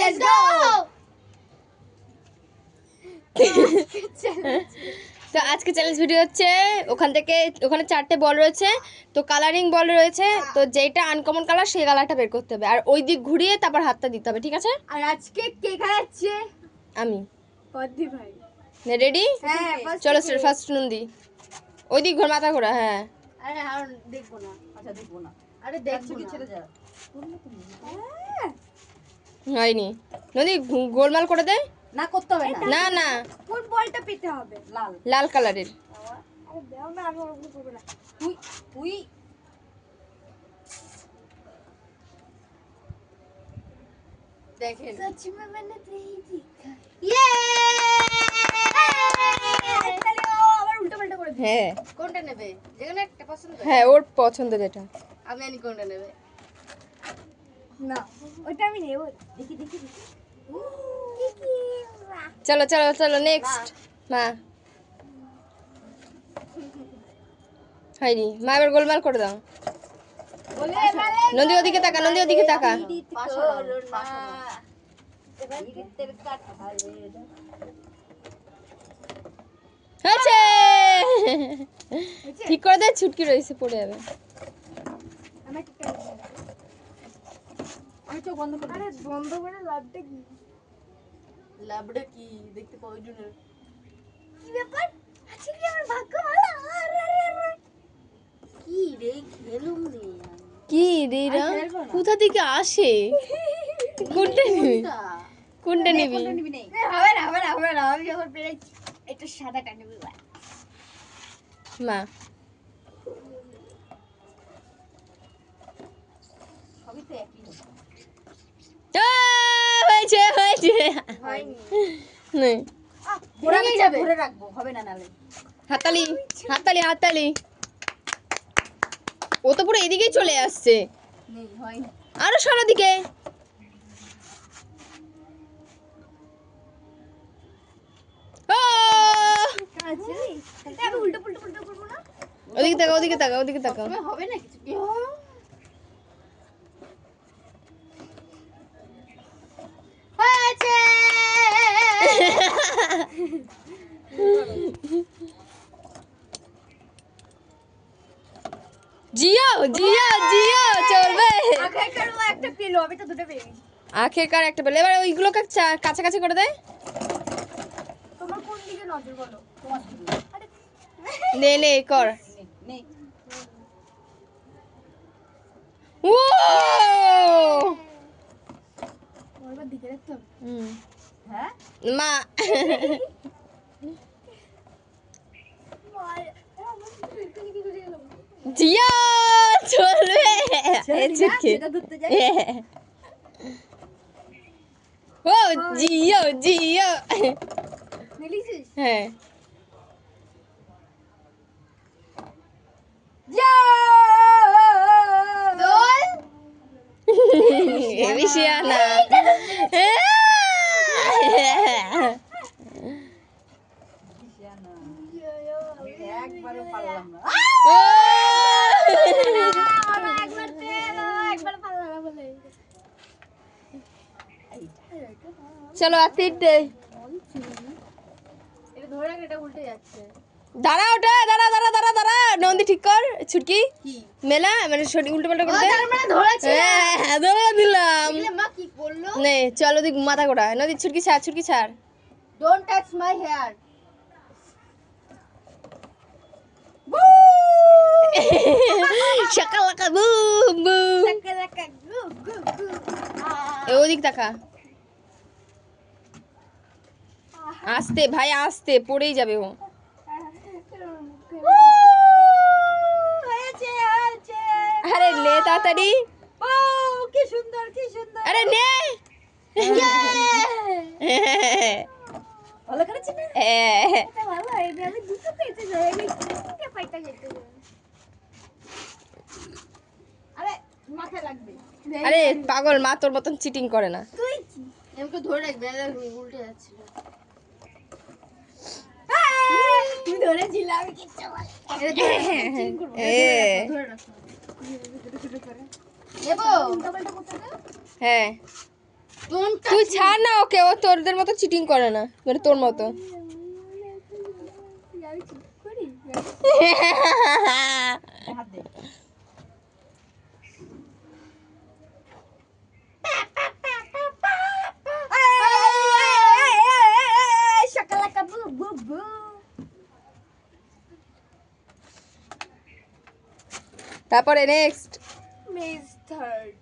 Let's go. তো আজকে challenge video হচ্ছে ওখানে 4টে বল রয়েছে, তো কালারিং বল রয়েছে, তো যেটা আনকমন কালার সেই কালারটা বের করতে হবে, আর ওই দিক ঘুরিয়ে তারপর হাতটা দিতে হবে, ঠিক আছে? আর আজকে কে খাচ্ছে? আমি। পদ্দি ভাই। রেডি? হ্যাঁ, চলো ফার্স্ট নন্দি। ওই দিক ঘোর, মাথা ঘোরা। হ্যাঁ। আরে আর দেখবো না। আচ্ছা দেখবো না। আরে দেখছো কি ছেড়ে যা। হয়নি নদী, গোলমাল করে দে। না করতে হবে না। না না, কোন বলটা পেতে হবে? লাল। লাল কালারের। আরে দাও না, আমি ওরকম করব না। তুই তুই দেখেন सच में मैंने नहीं देखा। ये चलो আবার উল্টো পাল্টা করে দিই। হ্যাঁ কোনটা নেবে? যেখানে একটা পছন্দ। হ্যাঁ, ওর পছন্দ যেটা। আমি জানি কোনটা নেবে। না, ওটা আমি নেব। দেখি দেখি দেখি। দেখি। চলো চলো চলো নেক্সট। মা হয়নি, মা এবার গোলমাল করে দাও। বলে নদী ওদিকে তাকা, নদী ওদিকে তাকা। হয়েছে, ঠিক করে দে, ছুটকি রয়েছে, পড়ে যাবে। আমি চোখ বন্ধ করে। আরে বন্ধ করে লাভটা কি? লাভটা কি দেখতে পাওয়ার জন্য। কি ব্যাপার? আজকে কি আমার ভাগ্য ভালো? কি রে খেলুম রে। কি রে রা, কোথা থেকে আসে? কোনটা নিবি? কোনটা নিবি? হবে না হবে না হবে না, আমি যখন পেরেছি এটা সাদাটা নেব। মা সবই তো একই হবে। হয়েছে হয়েছে। হয়নি। নেই, ঘুরে যাবে। ঘুরে রাখবো, হবে না নালে। হাততালি হাততালি হাততালি। ও তো পুরো এদিকেই চলে আসছে। নেই হয়নি। আরো সারা দিকে। আছে আমি উল্টো পুল্টো পুল্টো করব না। ওদিকে তাকাও, ওদিকে তাকাও, ওদিকে তাকাও। তবে হবে না কিছু কি। হয়েছে। জিও জিও জিও চলবে। আগে করব একটা পেলো, আমি তো দুটো পেয়ে গেছি। আখেরকার একটা পেলে, এবার ওইগুলোকে কাছাকাছি করে দেয়। তোমার কোন দিকে নজর বলো? তোমার দিকে। আরে নে নে কর। নে। ও ওরবার দিকে রাখতে হবে। হ্যাঁ মা জিও চলবে। এ ছুটকি। ও জিও জিও। মিলিছিস? হ্যাঁ দোল এবিশিয়ানা। একবারও পারলাম না। একবার পারলাম না বলে। চলো আর 3টে। এটা ধরে রাখ, এটা উল্টে যাচ্ছে। দাঁড়া, ওটা দাঁড়া দাঁড়া দাঁড়া দাঁড়া, নন্দী ঠিক কর। ছুটকি কি মেলা মানে উল্টো পাল্টা করে দে। তার মানে ধরেছে। হ্যাঁ ধরে দিলাম। এগুলো মা কি বললো? নে চল ওদিক মাথা গোড়া। নদী ছুটকি ছাড়, ছুটকি ছাড়। Don't touch my hair. শাকালাকা বুম বুম। সাকালাকা গু গু গু। ওদিক তাকা। আস্তে ভাই আস্তে, পড়েই যাবে ও। হয়েছে হয়েছে। আরে নে তাড়াতাড়ি। ও কি সুন্দর কি সুন্দর। আরে নে। ভালো করেছিস না? এটা ভালো হয়নি, আমি দুটো পেতে যাই, আমি তিনটে পাইটা যেতে যাই। আরে মাথায় লাগবে। আরে পাগল, মা তোর মতন চিটিং করে না। তুই কি আমাকে ধরে রাখবে, উল্টে যাচ্ছে। তুই ধরেছিলি, আমি কিচ্ছু বলি। ধরে রাখো। নেবো উল্টো পাল্টা করতে দে। হ্যাঁ তুই ছাড় না ওকে, ও তোরদের মতো চিটিং করে না, মানে তোর মতো। আমি ঠিক করি হাত দে shakalaka boo boo boo তারপরে নেক্সট Miss Third